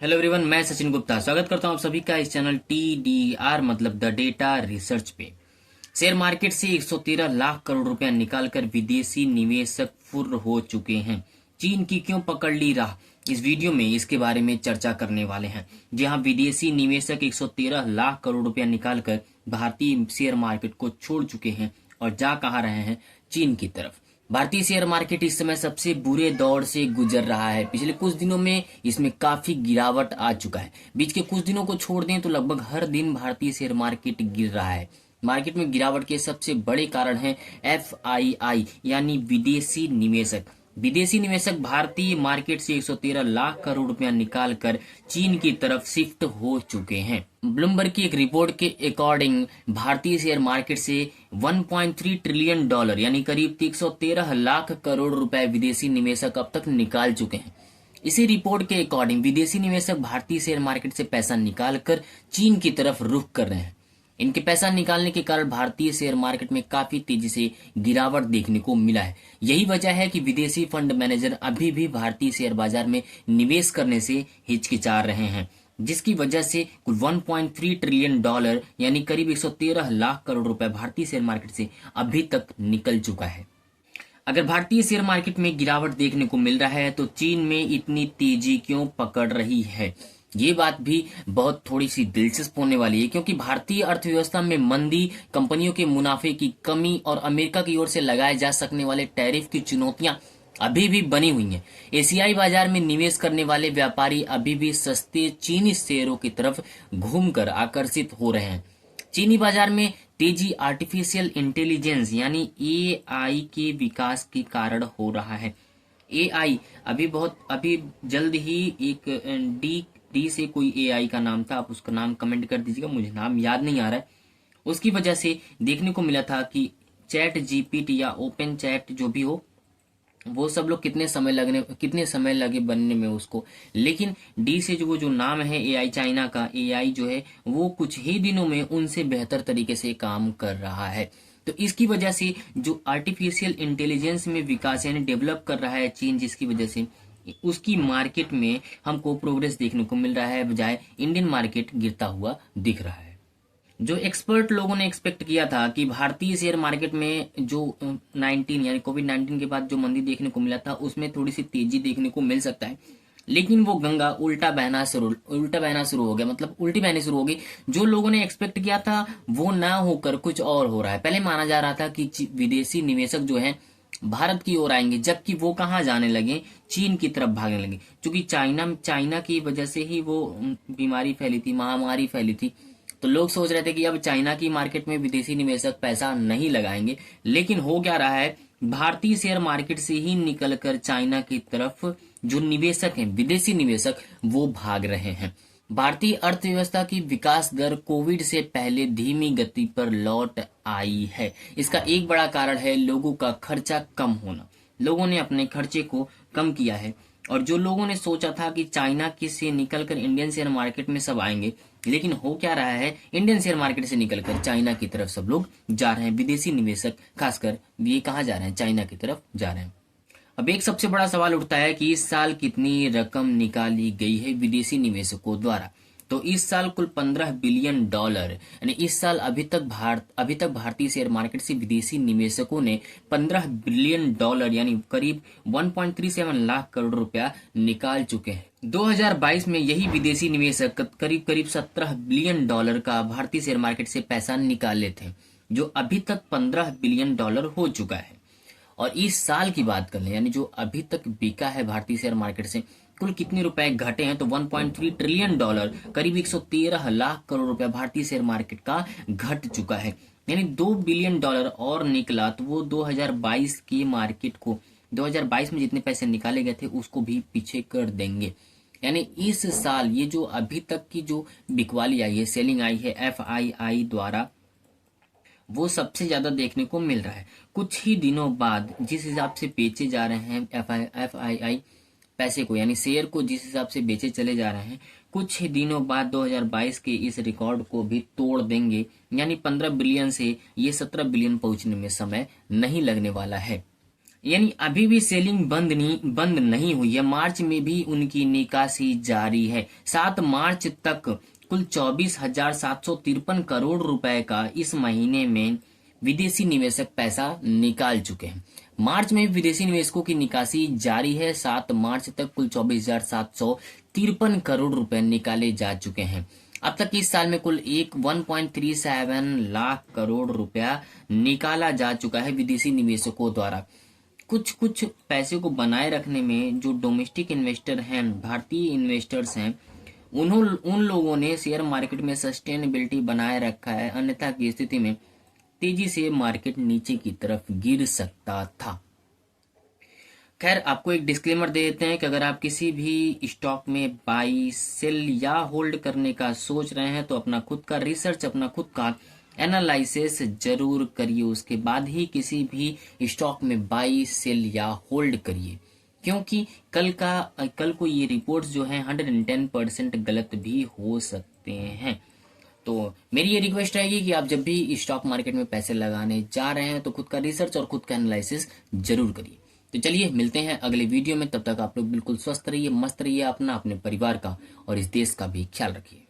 Hello everyone, मैं सचिन गुप्ता स्वागत करता हूं आप सभी का इस चैनल TDR मतलब द डेटा रिसर्च पे। शेयर मार्केट से 113 लाख करोड़ रुपया निकालकर विदेशी निवेशक फुर्र हो चुके हैं। चीन की क्यों पकड़ ली राह, इस वीडियो में इसके बारे में चर्चा करने वाले हैं। जहां विदेशी निवेशक 113 लाख करोड़ रुपया निकालकर भारतीय शेयर मार्केट को छोड़ चुके हैं और जा कहा रहे हैं चीन की तरफ। भारतीय शेयर मार्केट इस समय सबसे बुरे दौर से गुजर रहा है। पिछले कुछ दिनों में इसमें काफी गिरावट आ चुका है। बीच के कुछ दिनों को छोड़ दें तो लगभग हर दिन भारतीय शेयर मार्केट गिर रहा है। मार्केट में गिरावट के सबसे बड़े कारण हैं FII यानी विदेशी निवेशक भारतीय मार्केट से 113 लाख करोड़ रुपया निकालकर चीन की तरफ शिफ्ट हो चुके हैं। ब्लूमबर्ग की एक रिपोर्ट के अकॉर्डिंग भारतीय शेयर मार्केट से 1.3 ट्रिलियन डॉलर यानी करीब 113 लाख करोड़ रुपए विदेशी निवेशक अब तक निकाल चुके हैं। इसी रिपोर्ट के अकॉर्डिंग विदेशी निवेशक भारतीय शेयर मार्केट से पैसा निकालकर चीन की तरफ रुख कर रहे हैं। इनके पैसा निकालने के कारण भारतीय शेयर मार्केट में काफी तेजी से गिरावट देखने को मिला है। यही वजह है कि विदेशी फंड मैनेजर अभी भी भारतीय शेयर बाजार में निवेश करने से हिचकिचा रहे हैं, जिसकी वजह से कुल 1.3 ट्रिलियन डॉलर यानी करीब 113 लाख करोड़ रुपए भारतीय शेयर मार्केट से अभी तक निकल चुका है। अगर भारतीय शेयर मार्केट में गिरावट देखने को मिल रहा है तो चीन में इतनी तेजी क्यों पकड़ रही है, ये बात भी बहुत थोड़ी सी दिलचस्प होने वाली है, क्योंकि भारतीय अर्थव्यवस्था में मंदी, कंपनियों के मुनाफे की कमी और अमेरिका की ओर से लगाए जा सकने वाले टैरिफ की चुनौतियां अभी भी बनी हुई हैं। एशियाई बाजार में निवेश करने वाले व्यापारी अभी भी सस्ते चीनी शेयरों की तरफ घूमकर आकर्षित हो रहे हैं। चीनी बाजार में तेजी आर्टिफिशियल इंटेलिजेंस यानी AI के विकास के कारण हो रहा है। AI अभी जल्द ही एक डी से कोई AI का नाम था, आप उसका नाम कमेंट कर दीजिएगा, मुझे नाम याद नहीं आ रहा है। उसकी वजह से देखने को मिला था कि ChatGPT या ओपन चैट जो भी हो, वो सब लोग कितने समय लगे बनने में उसको, लेकिन डी से जो नाम है AI, चाइना का AI जो है वो कुछ ही दिनों में उनसे बेहतर तरीके से काम कर रहा है। तो इसकी वजह से जो आर्टिफिशियल इंटेलिजेंस में विकास यानी डेवलप कर रहा है चीन, जिसकी वजह से उसकी मार्केट में हमको प्रोग्रेस देखने को मिल रहा है, बजाय इंडियन मार्केट गिरता हुआ दिख रहा है। जो एक्सपर्ट लोगों ने एक्सपेक्ट किया था कि भारतीय शेयर मार्केट में जो 19 यानी कोविड-19 के बाद जो मंदी देखने को मिला था उसमें थोड़ी सी तेजी देखने को मिल सकता है, लेकिन वो गंगा उल्टा बहना शुरू हो गया, मतलब उल्टी बहनी शुरू हो गई। जो लोगों ने एक्सपेक्ट किया था वो ना होकर कुछ और हो रहा है। पहले माना जा रहा था कि विदेशी निवेशक जो है भारत की ओर आएंगे, जबकि वो कहाँ जाने लगे, चीन की तरफ भागने लगे, क्योंकि चाइना की वजह से ही वो बीमारी फैली थी, महामारी फैली थी। तो लोग सोच रहे थे कि अब चाइना की मार्केट में विदेशी निवेशक पैसा नहीं लगाएंगे, लेकिन हो क्या रहा है, भारतीय शेयर मार्केट से ही निकलकर चाइना की तरफ जो निवेशक हैं, विदेशी निवेशक, वो भाग रहे हैं। भारतीय अर्थव्यवस्था की विकास दर कोविड से पहले धीमी गति पर लौट आई है। इसका एक बड़ा कारण है लोगों का खर्चा कम होना। लोगों ने अपने खर्चे को कम किया है, और जो लोगों ने सोचा था कि चाइना की से निकलकर इंडियन शेयर मार्केट में सब आएंगे, लेकिन हो क्या रहा है, इंडियन शेयर मार्केट से निकलकर चाइना की तरफ सब लोग जा रहे हैं। विदेशी निवेशक खासकर ये कहाँ जा रहे हैं, चाइना की तरफ जा रहे हैं। अब एक सबसे बड़ा सवाल उठता है कि इस साल कितनी रकम निकाली गई है विदेशी निवेशकों द्वारा। तो इस साल कुल 15 बिलियन डॉलर यानी इस साल अभी तक भारतीय शेयर मार्केट से विदेशी निवेशकों ने 15 बिलियन डॉलर यानी करीब 1.37 लाख करोड़ रुपया निकाल चुके हैं। 2022 में यही विदेशी निवेशक करीब 17 बिलियन डॉलर का भारतीय शेयर मार्केट से पैसा निकाले थे, जो अभी तक 15 बिलियन डॉलर हो चुका है। और इस साल की बात कर लें, यानी जो अभी तक बिका है भारतीय शेयर मार्केट से, कुल कितने रुपए घटे हैं, तो 1.3 ट्रिलियन डॉलर करीब 113 लाख करोड़ रुपया भारतीय शेयर मार्केट का घट चुका है। यानी 2 बिलियन डॉलर और निकला तो वो 2022 की मार्केट को, 2022 में जितने पैसे निकाले गए थे उसको भी पीछे कर देंगे। यानी इस साल ये जो अभी तक की जो बिकवाली आई है, सेलिंग आई है FII द्वारा, वो सबसे ज्यादा देखने को मिल रहा है। कुछ ही दिनों बाद जिस हिसाब से बेचे जा रहे हैं FII पैसे को, यानी शेयर को जिस हिसाब से बेचे चले जा रहे हैं, कुछ ही दिनों बाद 2022 के इस रिकॉर्ड को भी तोड़ देंगे। यानी 15 बिलियन से ये 17 बिलियन पहुंचने में समय नहीं लगने वाला है। यानी अभी भी सेलिंग बंद नहीं हुई है। मार्च में भी उनकी निकासी जारी है। 7 मार्च तक कुल 24,753 करोड़ रुपए का इस महीने में विदेशी निवेशक पैसा निकाल चुके हैं। मार्च में विदेशी निवेशकों की निकासी जारी है। 7 मार्च तक कुल 24,753 करोड़ रुपए निकाले जा चुके हैं। अब तक इस साल में कुल 1.37 लाख करोड़ रुपया निकाला जा चुका है विदेशी निवेशकों द्वारा। कुछ कुछ पैसे को बनाए रखने में जो डोमेस्टिक इन्वेस्टर हैं, भारतीय इन्वेस्टर्स हैं, उन लोगों ने शेयर मार्केट में सस्टेनेबिलिटी बनाए रखा है, अन्यथा की स्थिति में तेजी से मार्केट नीचे की तरफ गिर सकता था। खैर, आपको एक डिस्क्लेमर दे देते हैं कि अगर आप किसी भी स्टॉक में बाई, सेल या होल्ड करने का सोच रहे हैं तो अपना खुद का रिसर्च, अपना खुद का एनालिसिस जरूर करिए। उसके बाद ही किसी भी स्टॉक में बाई, सेल या होल्ड करिए, क्योंकि कल को ये रिपोर्ट्स जो हैं 110% गलत भी हो सकते हैं। तो मेरी ये रिक्वेस्ट रहेगी कि आप जब भी स्टॉक मार्केट में पैसे लगाने जा रहे हैं तो खुद का रिसर्च और खुद का एनालिसिस जरूर करिए। तो चलिए मिलते हैं अगले वीडियो में। तब तक आप लोग बिल्कुल स्वस्थ रहिए, मस्त रहिए, अपना, अपने परिवार का और इस देश का भी ख्याल रखिए।